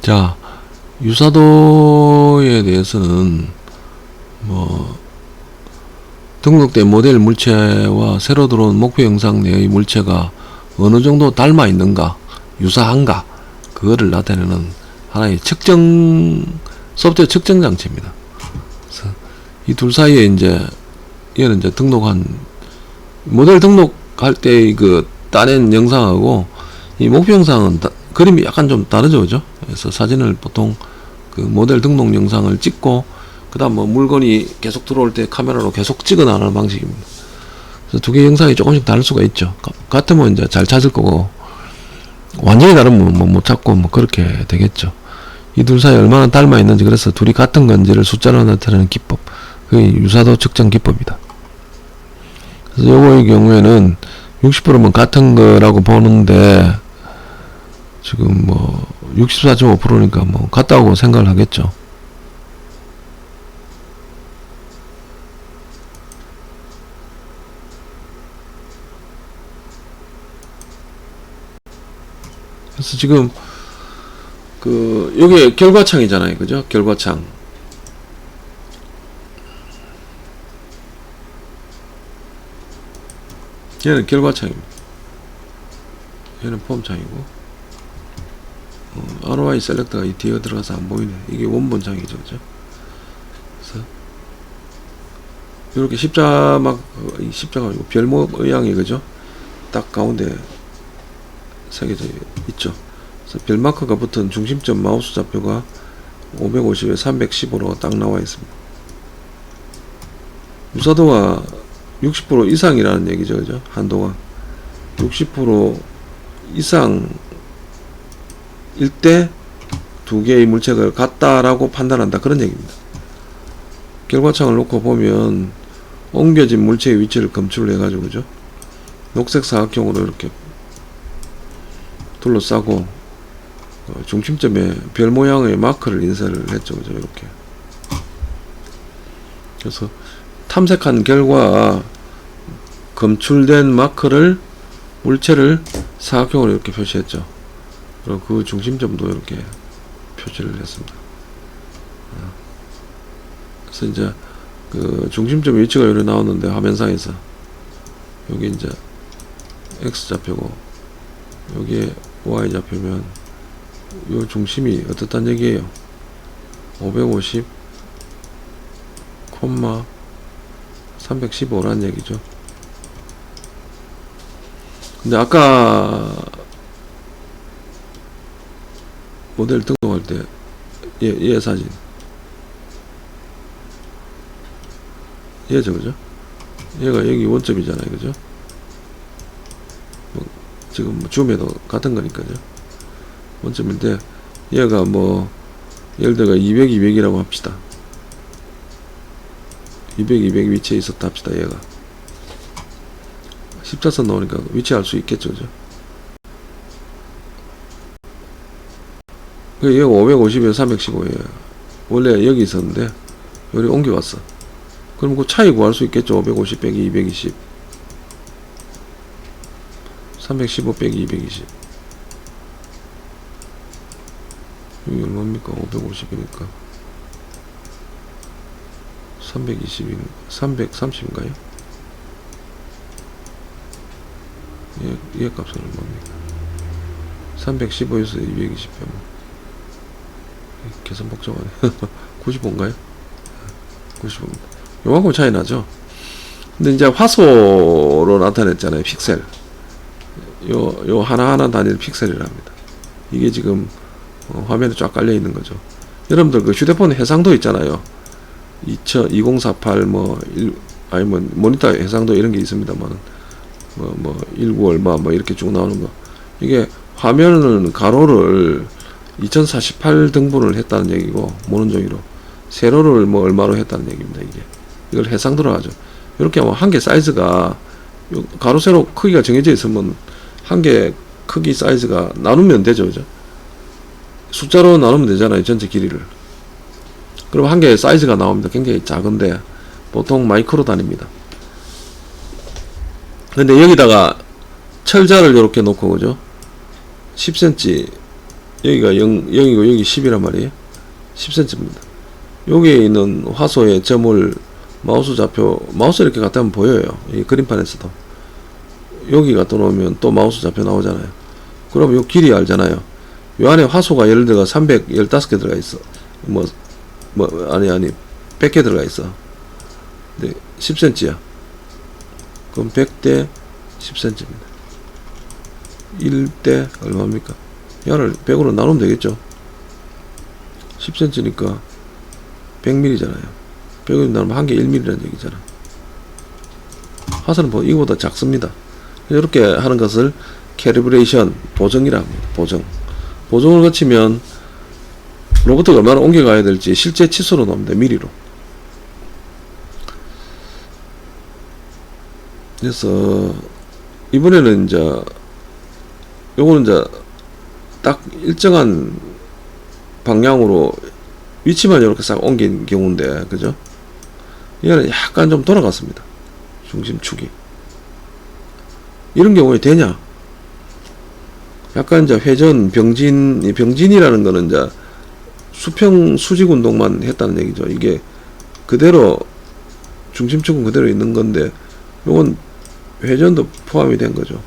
자, 유사도에 대해서는 뭐 등록된 모델 물체와 새로 들어온 목표 영상 내의 물체가 어느 정도 닮아 있는가, 유사한가, 그거를 나타내는 하나의 측정 소프트웨어 측정 장치입니다. 그래서 이 둘 사이에 이제 얘는 이제 등록한 모델 등록할 때 그 따낸 영상하고 이 목표 영상은 그림이 약간 좀 다르죠, 그죠? 그래서 사진을 보통 그 모델 등록 영상을 찍고 그 다음 뭐 물건이 계속 들어올 때 카메라로 계속 찍어 나가는 방식입니다. 그래서 두 개 영상이 조금씩 다를 수가 있죠. 같으면 이제 잘 찾을 거고 완전히 다르면 뭐 못 찾고 뭐 그렇게 되겠죠. 이 둘 사이 얼마나 닮아 있는지, 그래서 둘이 같은 건지를 숫자로 나타내는 기법, 그게 유사도 측정 기법이다. 그래서 요거의 경우에는 60%면 같은 거라고 보는데 지금 뭐 64.5%니까 뭐 같다고 생각을 하겠죠. 그래서 지금 그 요게 결과창이잖아요, 그죠? 결과창. 얘는 결과창입니다. 얘는 폼창이고 ROI 셀렉터가 이 뒤에 들어가서 안 보이네. 이게 원본창이죠, 그죠? 그래서 이렇게 십자막, 십자가 아니고 별 모양이, 그죠? 딱 가운데 새겨져 있죠. 그래서 별 마커가 붙은 중심점 마우스 좌표가 550에 315로 딱 나와 있습니다. 유사도가 60% 이상이라는 얘기죠, 그죠? 한도가 60% 이상일 때 두 개의 물체가 같다라고 판단한다, 그런 얘기입니다. 결과창을 놓고 보면 옮겨진 물체의 위치를 검출을 해가지고, 그죠? 녹색 사각형으로 이렇게 둘러싸고 중심점에 별 모양의 마크를 인쇄를 했죠, 그죠? 이렇게. 그래서 탐색한 결과 검출된 마크를, 물체를 사각형으로 이렇게 표시했죠. 그리고 그 중심점도 이렇게 표시를 했습니다. 그래서 이제 그 중심점 위치가 여기 나오는데, 화면상에서 여기 이제 X 좌표고 여기에 Y 좌표면 요 중심이 어떻단 얘기예요? 550, 315란 얘기죠. 근데 아까 모델 등록할 때 얘 사진 얘죠, 그죠? 얘가 여기 원점이잖아요, 그죠? 뭐 지금 줌에도 같은 거니까요. 원점일 때 얘가 뭐 예를 들어 200, 200이라고 합시다. 200, 200 위치에 있었다 합시다. 얘가 십자선 나오니까 위치할 수 있겠죠, 그죠? 얘가 550에 315예요. 원래 여기 있었는데 여기 옮겨왔어. 그럼 그 차이 구할 수 있겠죠. 550 빼기 220, 315 빼기 220, 여기 얼마입니까? 550이니까 320인 330인가요? 얘 값은 얼마입니까? 315에서 220 빼면 계산 복잡하네. 95인가요? 95입니다. 요만큼 차이 나죠. 근데 이제 화소로 나타냈잖아요, 픽셀. 요 하나하나 단위를 픽셀이랍니다. 이게 지금 화면에 쫙 깔려 있는 거죠. 여러분들 그 휴대폰 해상도 있잖아요. 2048 뭐 아니면 모니터 해상도 이런 게 있습니다만 뭐 19 얼마 뭐 이렇게 쭉 나오는 거, 이게 화면은 가로를 2048 등분을 했다는 얘기고, 모논종이로 세로를 뭐 얼마로 했다는 얘기입니다. 이걸 해상도로 하죠. 이렇게 하면 한 개 사이즈가 가로 세로 크기가 정해져 있으면 한 개 크기 사이즈가 나누면 되죠, 그죠? 숫자로 나누면 되잖아요, 전체 길이를. 그럼 한 개 사이즈가 나옵니다. 굉장히 작은데 보통 마이크로 단위입니다. 근데 여기다가 철자를 이렇게 놓고, 그죠? 10cm 여기가 0이고 여기 10이란 말이에요. 10cm입니다. 여기에 있는 화소의 점을 마우스 이렇게 갖다 하면 보여요. 이 그림판에서도. 여기 갖다 놓으면 또 마우스 좌표 나오잖아요. 그럼 요 길이 알잖아요. 요 안에 화소가 예를 들어 315개 들어가 있어. 아니 100개 들어가 있어. 네, 10cm야. 그럼 100대 10cm입니다. 1대 얼마입니까? 얘를 100으로 나누면 되겠죠. 10cm니까 100mm잖아요. 100으로 나누면 한 개 1mm라는 얘기잖아. 화살은 이거보다 작습니다. 이렇게 하는 것을 캐리브레이션, 보정이라고 합니다. 보정을 거치면 로봇가 얼마나 옮겨가야 될지 실제 치수로 나옵니다. 미리로. 그래서 이번에는 요거는 딱 일정한 방향으로 위치만 이렇게 싹 옮긴 경우인데, 그죠? 얘는 약간 좀 돌아갔습니다. 중심축이. 이런 경우에 되냐? 약간 회전, 병진이라는 거는 수직 운동만 했다는 얘기죠. 이게 그대로, 중심축은 그대로 있는 건데, 요건 회전도 포함이 된 거죠.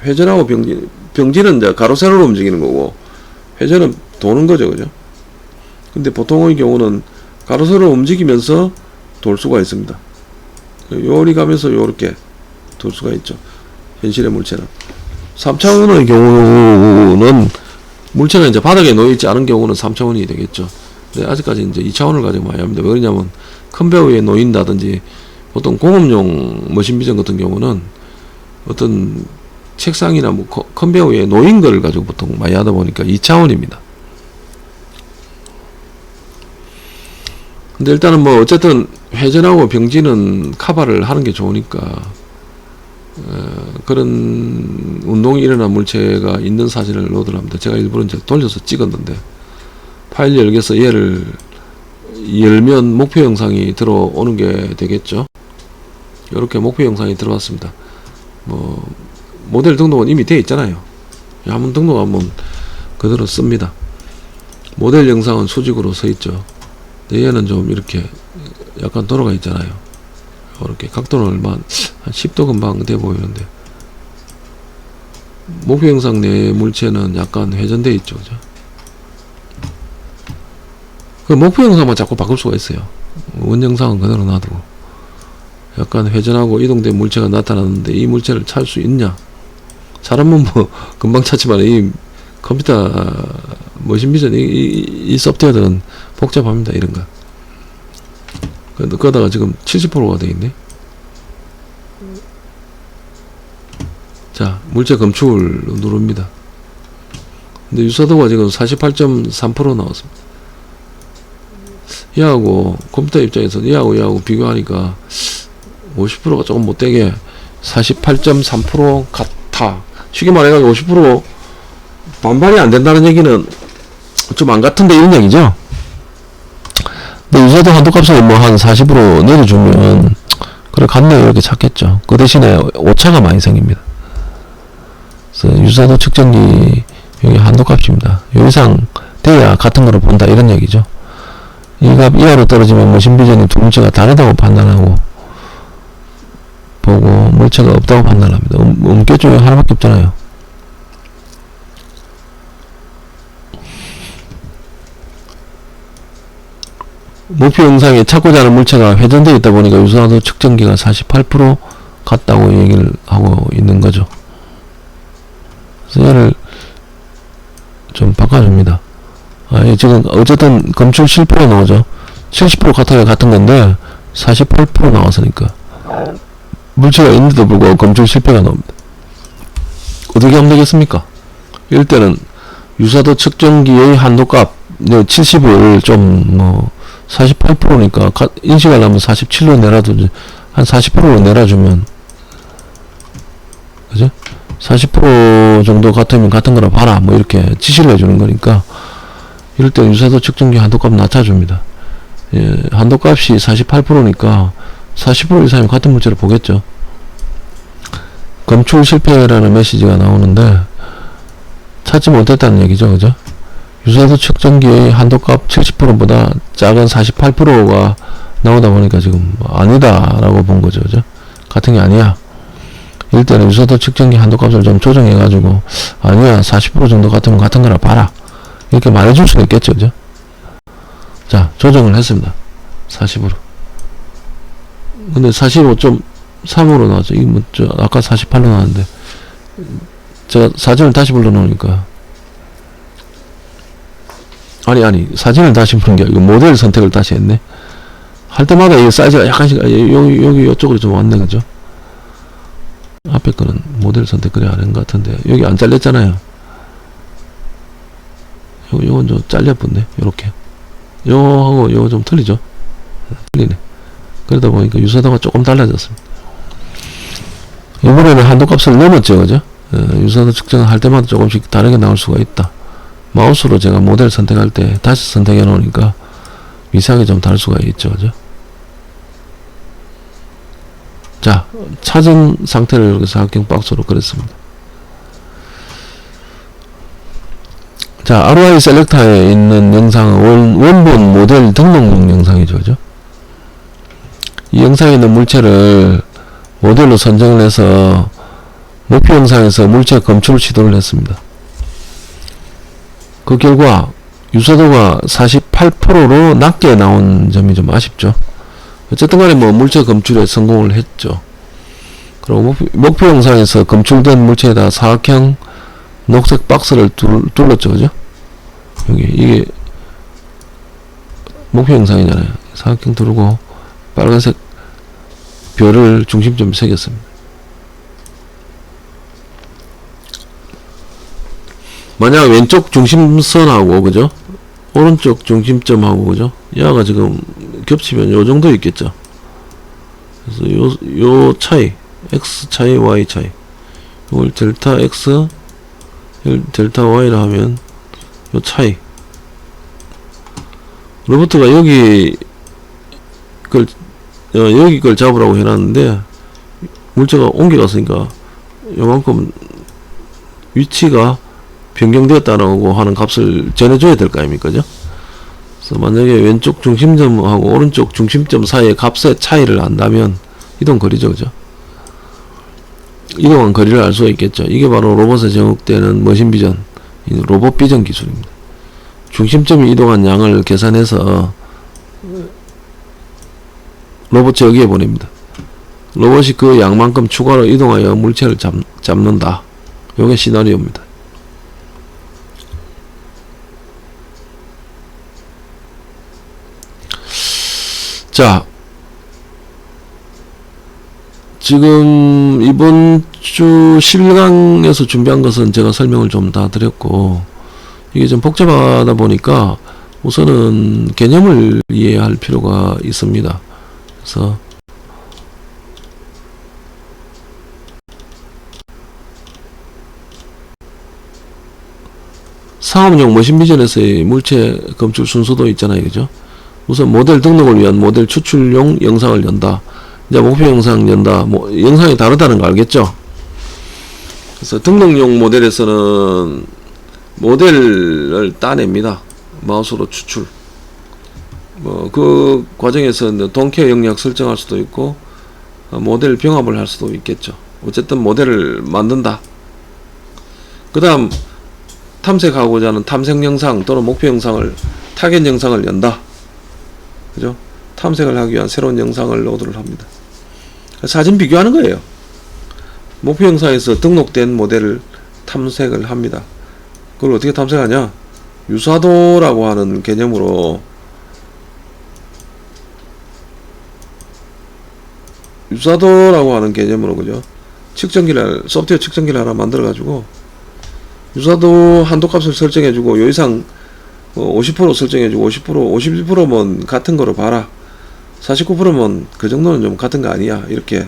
회전하고 병진은 가로 세로로 움직이는 거고, 회전은 도는 거죠, 그죠? 근데 보통의 경우는 가로 세로로 움직이면서 돌 수가 있습니다. 요리 가면서 요렇게 돌 수가 있죠. 현실의 물체는. 3차원의 경우는 물체가 이제 바닥에 놓여있지 않은 경우는 3차원이 되겠죠. 근데 아직까지 이제 2차원을 가지고 많이 합니다. 왜 그러냐면 큰 배 위에 놓인다든지, 보통 공업용 머신비전 같은 경우는 어떤 책상이나 큰 배 위에 놓인 걸 가지고 보통 많이 하다 보니까 2차원입니다. 근데 일단은 어쨌든 회전하고 병진은 카바를 하는 게 좋으니까 그런 운동이 일어난 물체가 있는 사진을 넣으려 합니다. 제가 일부러 이제 돌려서 찍었는데, 파일 열기에서 얘를 열면 목표 영상이 들어오는 게 되겠죠. 이렇게 목표 영상이 들어왔습니다. 모델 등록은 이미 되어 있잖아요. 한번 등록하면 그대로 씁니다. 모델 영상은 수직으로 서 있죠. 근데 얘는 좀 이렇게 약간 돌아가 있잖아요. 이렇게 각도는 한 10도 금방 돼 보이는데, 목표 영상 내 물체는 약간 회전되어 있죠, 그죠? 그 목표 영상만 자꾸 바꿀 수가 있어요. 원 영상은 그대로 놔두고, 약간 회전하고 이동된 물체가 나타났는데 이 물체를 찾을 수 있냐? 사람은 금방 찾지만 이 컴퓨터 머신비전 이 소프트웨어들은 복잡합니다. 이런 거. 그러다가 지금 70%가 돼 있네. 자, 물체 검출을 누릅니다. 근데 유사도가 지금 48.3% 나왔습니다. 얘하고 컴퓨터 입장에서 얘하고 비교하니까 50%가 조금 못되게 48.3% 같아. 쉽게 말해가지고 50% 반반이 안 된다는 얘기는 좀 안 같은데 이런 얘기죠. 근데 유사도 한도값을 한 40% 내려주면 그래 같네 이렇게 찾겠죠. 그 대신에 오차가 많이 생깁니다. 그래서 유사도 측정기 여기 한도값입니다. 요 이상 돼야 같은 거를 본다 이런 얘기죠. 이 값 이하로 떨어지면 머신비전이 두 물체가 다르다고 판단하고 보고 물체가 없다고 판단합니다. 음계 쪽에 하나밖에 없잖아요. 목표 영상에 찾고자 하는 물체가 회전되어 있다 보니까 유사도 측정기가 48% 같다고 얘기를 하고 있는 거죠. 그래서 얘를 좀 바꿔줍니다. 지금 어쨌든 검출 실패가 나오죠. 70% 같아야 같은 건데 48% 나왔으니까 물체가 있는데도 불구하고 검출 실패가 나옵니다. 어떻게 하면 되겠습니까? 이럴 때는 유사도 측정기의 한도값 70을 좀 48%니까 인식하려면 47로 내놔두지, 한 40%로 내놔주면, 그죠? 40% 정도 같으면 같은 거라 봐라 이렇게 지시를 해주는 거니까, 이럴 때 유사도 측정기 한도값 낮춰줍니다. 한도값이 48%니까 40% 이상이면 같은 물체를 보겠죠. 검출 실패라는 메시지가 나오는데 찾지 못했다는 얘기죠. 그죠? 유사도 측정기의 한도값 70%보다 작은 48%가 나오다 보니까 지금 아니다 라고 본 거죠. 그죠? 같은 게 아니야. 이럴 때는 유사도 측정기 한도값을 좀 조정해 가지고 아니야 40% 정도 같으면 같은 거라 봐라 이렇게 말해줄 수는 있겠죠. 그죠? 자, 조정을 했습니다. 40으로. 근데 45.3으로 나왔죠. 이게 뭐, 아까 48로 나왔는데, 제가 사진을 다시 불러놓으니까. 아니, 사진을 다시 부른 게 아니고, 모델 선택을 다시 했네. 할 때마다 이 사이즈가 약간씩, 여기, 이쪽으로 좀 왔네, 그죠? 앞에 거는 모델 선택 그래 안 한 것 같은데, 여기 안 잘렸잖아요. 요건 좀 잘려붙네, 요렇게. 요하고 요거 좀 틀리죠? 틀리네. 그러다 보니까 유사도가 조금 달라졌습니다. 이번에는 한도값을 넘었죠, 그죠? 유사도 측정을 할 때마다 조금씩 다르게 나올 수가 있다. 마우스로 제가 모델 선택할 때 다시 선택해 놓으니까 미세하게 좀 다를 수가 있죠, 그죠? 자, 찾은 상태를 이렇게 사각형 박스로 그렸습니다. 자, ROI 셀렉터에 있는 영상은 원본 모델 등록용 영상이죠, 그죠? 이 영상에 있는 물체를 모델로 선정을 해서 목표 영상에서 물체 검출 시도를 했습니다. 그 결과 유사도가 48%로 낮게 나온 점이 좀 아쉽죠. 어쨌든 간에 뭐 물체 검출에 성공을 했죠. 그리고 목표 영상에서 검출된 물체에다 사각형 녹색 박스를 둘렀죠, 그죠? 여기 이게 목표 영상이잖아요. 사각형 두르고 빨간색 별을 중심점 새겼습니다. 만약 왼쪽 중심선하고 그죠? 오른쪽 중심점하고 그죠? 얘가 지금 겹치면 요 정도 있겠죠. 그래서 요 차이, x 차이, y 차이. 이걸 델타 x, 델타 y라 하면 요 차이. 로버트가 여기 걸 잡으라고 해놨는데 물체가 옮겨갔으니까 요만큼 위치가 변경되었다라고 하는 값을 전해줘야 될 거 아닙니까? 그죠? 그래서 만약에 왼쪽 중심점하고 오른쪽 중심점 사이의 값의 차이를 안다면 이동 거리죠, 그죠? 이동한 거리를 알 수가 있겠죠. 이게 바로 로봇에 적용되는 머신 비전, 로봇 비전 기술입니다. 중심점이 이동한 양을 계산해서 로봇이 여기에 보냅니다. 로봇이 그 양만큼 추가로 이동하여 물체를 잡는다. 요게 시나리오입니다. 자, 지금 이번 주 11강에서 준비한 것은 제가 설명을 좀 다 드렸고, 이게 좀 복잡하다 보니까 우선은 개념을 이해할 필요가 있습니다. 그래서 사업용 머신 비전에서의 물체 검출 순서도 있잖아요, 그죠? 우선 모델 등록을 위한 모델 추출용 영상을 연다. 이제 목표 영상 연다. 뭐 영상이 다르다는 거 알겠죠? 그래서 등록용 모델에서는 모델을 따냅니다. 마우스로 추출. 뭐 그 과정에서 동케어 영역 설정할 수도 있고 모델 병합을 할 수도 있겠죠. 어쨌든 모델을 만든다. 그 다음 탐색하고자 하는 탐색 영상 또는 목표 영상을 타겟 영상을 연다. 그죠? 탐색을 하기 위한 새로운 영상을 로드를 합니다. 사진 비교하는 거예요. 목표 영상에서 등록된 모델을 탐색을 합니다. 그걸 어떻게 탐색하냐? 유사도라고 하는 개념으로 그죠? 측정기를, 소프트웨어 측정기를 하나 만들어 가지고 유사도 한도값을 설정해 주고 요 이상 50% 설정해 주고 50%, 51%면 같은 거로 봐라. 49%면 그 정도는 좀 같은 거 아니야. 이렇게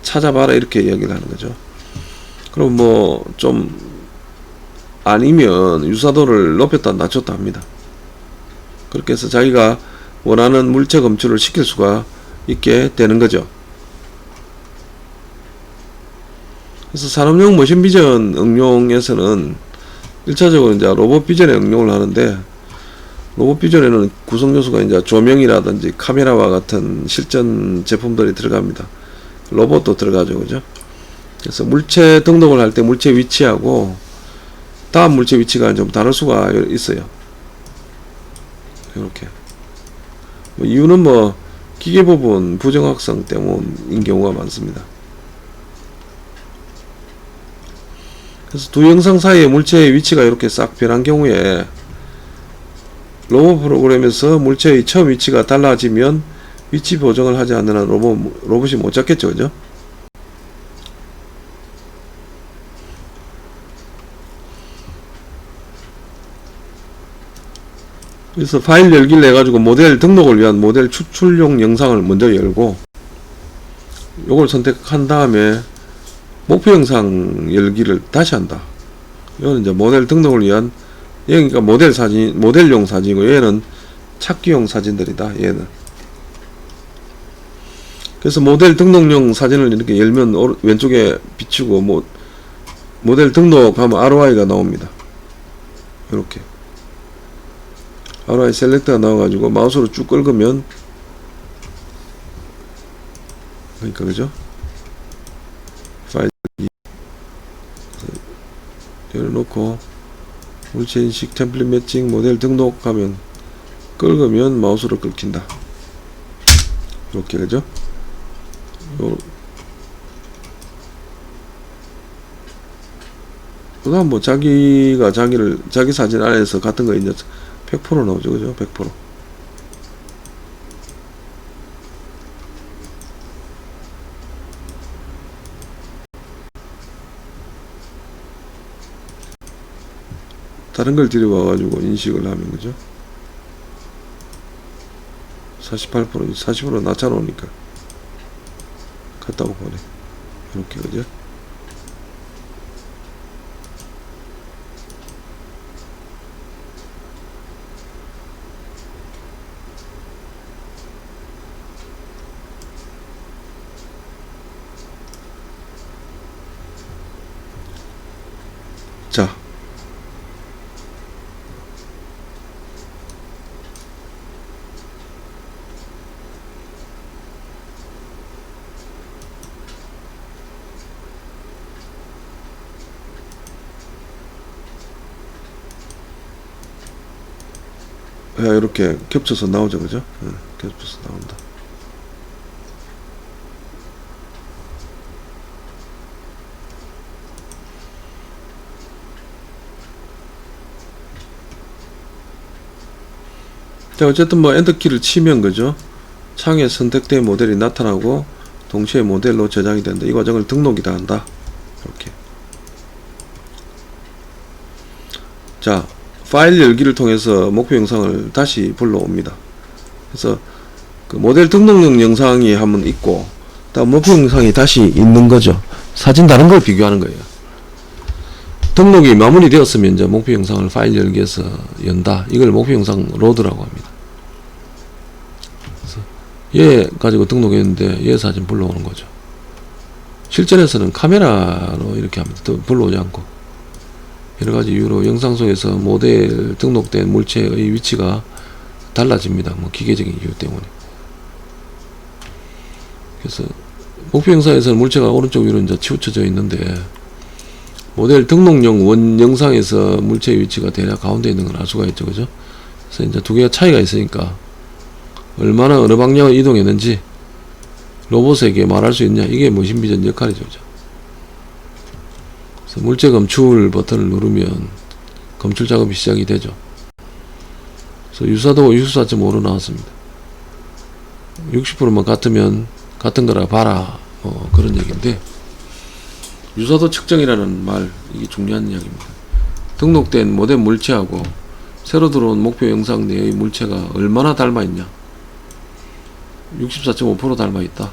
찾아봐라. 이렇게 얘기를 하는 거죠. 그럼 뭐 좀 아니면 유사도를 높였다 낮췄다 합니다. 그렇게 해서 자기가 원하는 물체 검출을 시킬 수가 있게 되는 거죠. 그래서 산업용 머신 비전 응용에서는 1차적으로 이제 로봇 비전에 응용을 하는데, 로봇 비전에는 구성 요소가 이제 조명이라든지 카메라와 같은 실전 제품들이 들어갑니다. 로봇도 들어가죠, 그죠? 그래서 물체 등록을 할 때 물체 위치하고 다음 물체 위치가 좀 다를 수가 있어요. 이렇게. 이유는 기계 부분 부정확성 때문인 경우가 많습니다. 그래서 두 영상 사이의 물체의 위치가 이렇게 싹 변한 경우에 로봇 프로그램에서 물체의 처음 위치가 달라지면 위치 보정을 하지 않는 한 로봇이 못 잡겠죠, 그죠? 그래서 파일 열기를 해가지고 모델 등록을 위한 모델 추출용 영상을 먼저 열고, 요걸 선택한 다음에 목표 영상 열기를 다시 한다. 이거는 이제 모델 등록을 위한, 여기가 모델 사진, 모델용 사진이고, 얘는 찾기용 사진들이다, 얘는. 그래서 모델 등록용 사진을 이렇게 열면 왼쪽에 비추고, 모델 등록하면 ROI가 나옵니다. 이렇게. ROI 셀렉터가 나와가지고 마우스로 쭉 긁으면, 그러니까, 그죠? 파일 열어놓고, 물체 인식, 템플릿 매칭, 모델 등록하면, 긁으면 마우스로 긁힌다. 이렇게, 그죠? 그 다음 자기 사진 안에서 같은 거 이제 100% 나오죠, 그죠? 100%. 다른 걸 들여와가지고 인식을 하면, 그죠? 48%, 40% 낮춰놓으니까. 같다고 보네. 이렇게, 그죠? 자, 이렇게 겹쳐서 나오죠, 그죠? 겹쳐서 나온다. 자, 어쨌든 엔터키를 치면, 그죠? 창에 선택된 모델이 나타나고 동시에 모델로 저장이 된다. 이 과정을 등록이라 한다. 이렇게. 자, 파일 열기를 통해서 목표 영상을 다시 불러옵니다. 그래서 그 모델 등록용 영상이 한번 있고, 다음 목표 영상이 다시 있는 거죠. 사진 다른 걸 비교하는 거예요. 등록이 마무리되었으면 이제 목표 영상을 파일 열기에서 연다. 이걸 목표 영상 로드라고 합니다. 그래서 얘 가지고 등록했는데 얘 사진 불러오는 거죠. 실전에서는 카메라로 이렇게 합니다. 불러오지 않고. 여러가지 이유로 영상 속에서 모델 등록된 물체의 위치가 달라집니다. 기계적인 이유 때문에. 그래서 목표 영상에서는 물체가 오른쪽 위로 이제 치우쳐져 있는데, 모델 등록용 원 영상에서 물체의 위치가 대략 가운데 있는 걸 알 수가 있죠, 그죠? 그래서 이제 두 개가 차이가 있으니까 얼마나 어느 방향을 이동했는지 로봇에게 말할 수 있냐, 이게 머신비전 역할이죠, 그죠? 그래서 물체 검출 버튼을 누르면 검출 작업이 시작이 되죠. 그래서 유사도가 64.5로 나왔습니다. 60%만 같으면 같은 거라 봐라, 그런 얘기인데, 유사도 측정이라는 말, 이게 중요한 이야기입니다. 등록된 모델 물체하고 새로 들어온 목표 영상 내의 물체가 얼마나 닮아 있냐. 64.5% 닮아 있다.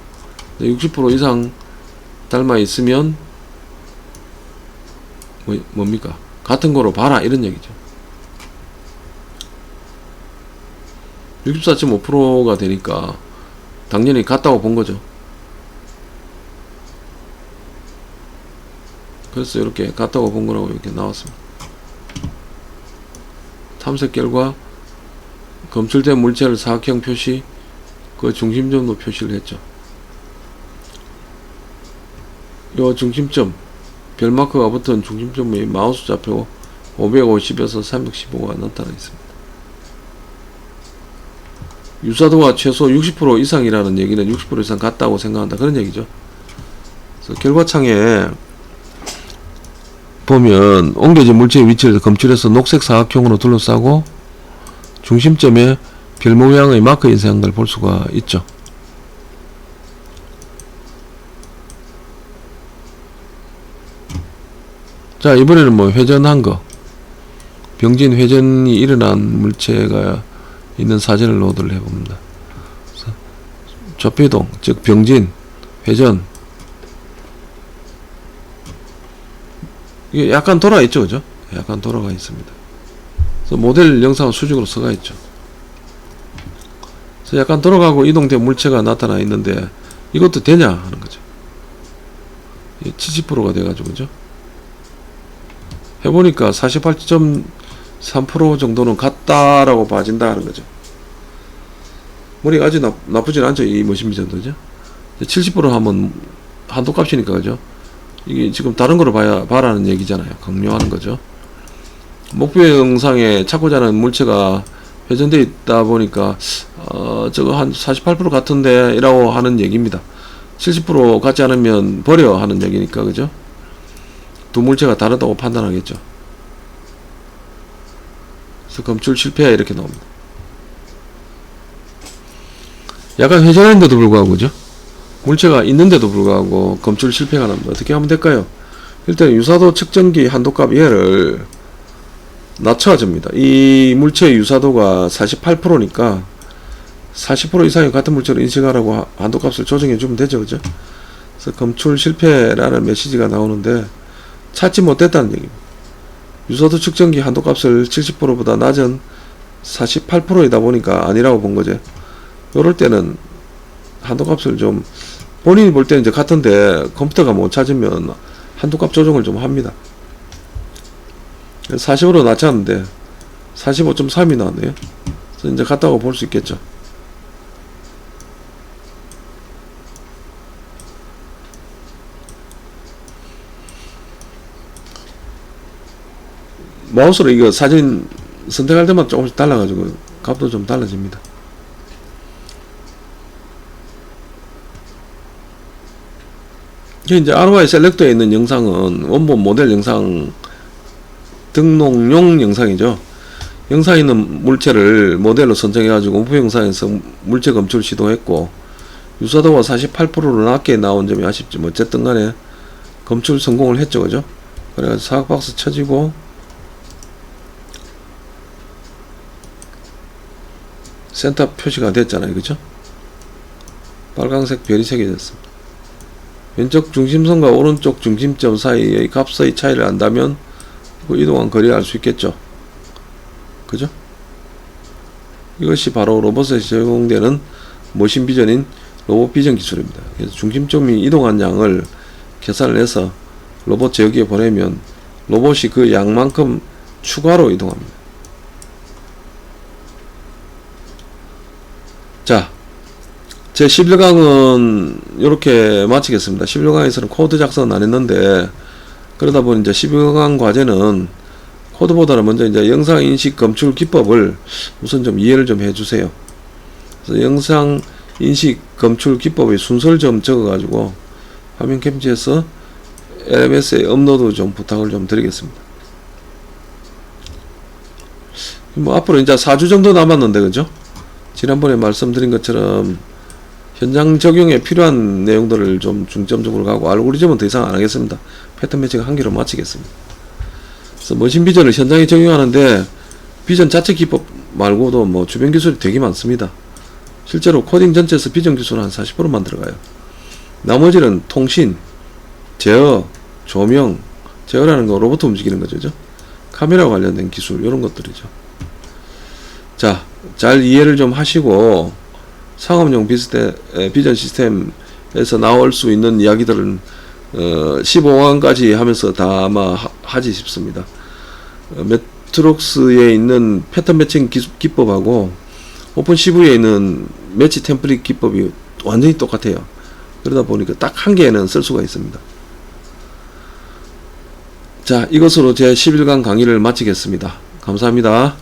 60% 이상 닮아 있으면 뭡니까? 같은 거로 봐라, 이런 얘기죠. 64.5%가 되니까 당연히 같다고 본 거죠. 그래서 이렇게 같다고 본 거라고 이렇게 나왔습니다. 탐색 결과 검출된 물체를 사각형 표시, 그 중심점도 표시를 했죠. 요 중심점, 별마크가 붙은 중심점의 마우스 좌표 550에서 315가 나타나 있습니다. 유사도가 최소 60% 이상이라는 얘기는 60% 이상 같다고 생각한다, 그런 얘기죠. 그래서 결과창에 보면 옮겨진 물체의 위치를 검출해서 녹색 사각형으로 둘러싸고 중심점에 별 모양의 마크 인쇄한 걸 볼 수가 있죠. 자, 이번에는 뭐 회전한 거, 병진 회전이 일어난 물체가 있는 사진을 로드를 해봅니다. 좌표이동, 즉 병진, 회전, 이게 약간 돌아 있죠, 그죠? 약간 돌아가 있습니다. 그래서 모델 영상은 수직으로 서가 있죠. 그래서 약간 돌아가고 이동된 물체가 나타나 있는데 이것도 되냐 하는 거죠. 70%가 돼가지고, 그죠? 해보니까 48.3% 정도는 같다라고 봐진다 하는 거죠. 머리가 아주 나쁘진 않죠, 이 머신비전도죠. 70% 하면 한도 값이니까, 그죠? 이게 지금 다른 거로 봐라는 얘기잖아요. 강요하는 거죠. 목표 영상에 찾고자 하는 물체가 회전되어 있다 보니까 저거 한 48% 같은데 이라고 하는 얘기입니다. 70% 같지 않으면 버려 하는 얘기니까, 그죠? 두 물체가 다르다고 판단하겠죠. 그래서 검출 실패 이렇게 나옵니다. 약간 회전했는데도 불구하고, 그죠? 물체가 있는데도 불구하고 검출 실패가 납니다. 어떻게 하면 될까요? 일단 유사도 측정기 한도값 얘를 낮춰줍니다. 이 물체의 유사도가 48%니까 40% 이상의 같은 물체를 인식하라고 한도값을 조정해 주면 되죠, 그죠? 그래서 검출 실패라는 메시지가 나오는데 찾지 못했다는 얘기입니다. 유사도 측정기 한도값을 70%보다 낮은 48%이다 보니까 아니라고 본 거죠. 요럴 때는 한도값을 좀 본인이 볼 때는 이제 같은데 컴퓨터가 못 찾으면 한도값 조정을 좀 합니다. 40으로 낮췄는데 45.3이 나왔네요. 그래서 이제 같다고 볼 수 있겠죠. 마우스로 이거 사진 선택할 때마다 조금씩 달라가지고 값도 좀 달라집니다. 이제 ROI 셀렉터에 있는 영상은 원본 모델 영상 등록용 영상이죠. 영상에 있는 물체를 모델로 선정해가지고 원본 영상에서 물체 검출 시도했고 유사도가 48%로 낮게 나온 점이 아쉽지만 어쨌든 간에 검출 성공을 했죠, 그죠? 그래가지고 사각박스 쳐지고 센터 표시가 됐잖아요, 그죠? 빨간색 별이 새겨졌습니다. 왼쪽 중심선과 오른쪽 중심점 사이의 값의 차이를 안다면 그 이동한 거리를 알 수 있겠죠, 그죠? 이것이 바로 로봇에 적용되는 머신 비전인 로봇 비전 기술입니다. 그래서 중심점이 이동한 양을 계산을 해서 로봇 제어기에 보내면 로봇이 그 양만큼 추가로 이동합니다. 자, 제 11강은 이렇게 마치겠습니다. 11강에서는 코드 작성은 안 했는데 그러다 보니 이제 12강 과제는 코드보다는 먼저 이제 영상 인식 검출 기법을 우선 좀 이해를 좀 해주세요. 그래서 영상 인식 검출 기법의 순서를 좀 적어가지고 화면 캡처해서 LMS에 업로드 좀 부탁을 좀 드리겠습니다. 뭐 앞으로 이제 4주 정도 남았는데, 그죠? 지난번에 말씀드린 것처럼 현장 적용에 필요한 내용들을 좀 중점적으로 가고 알고리즘은 더 이상 안 하겠습니다. 패턴 매치가 한 개로 마치겠습니다. 그래서 머신 비전을 현장에 적용하는데 비전 자체 기법 말고도 뭐 주변 기술이 되게 많습니다. 실제로 코딩 전체에서 비전 기술은 한 40%만 들어가요. 나머지는 통신, 제어, 조명, 제어라는 거 로봇 움직이는 거죠, 그죠? 카메라 관련된 기술 이런 것들이죠. 자, 잘 이해를 좀 하시고 상업용 비전 시스템에서 나올 수 있는 이야기들은 15강까지 하면서 다 아마 하지 싶습니다. 스트록스에 있는 패턴 매칭 기법하고 오픈CV에 있는 매치 템플릿 기법이 완전히 똑같아요. 그러다 보니까 딱 한 개는 쓸 수가 있습니다. 자, 이것으로 제 11강 강의를 마치겠습니다. 감사합니다.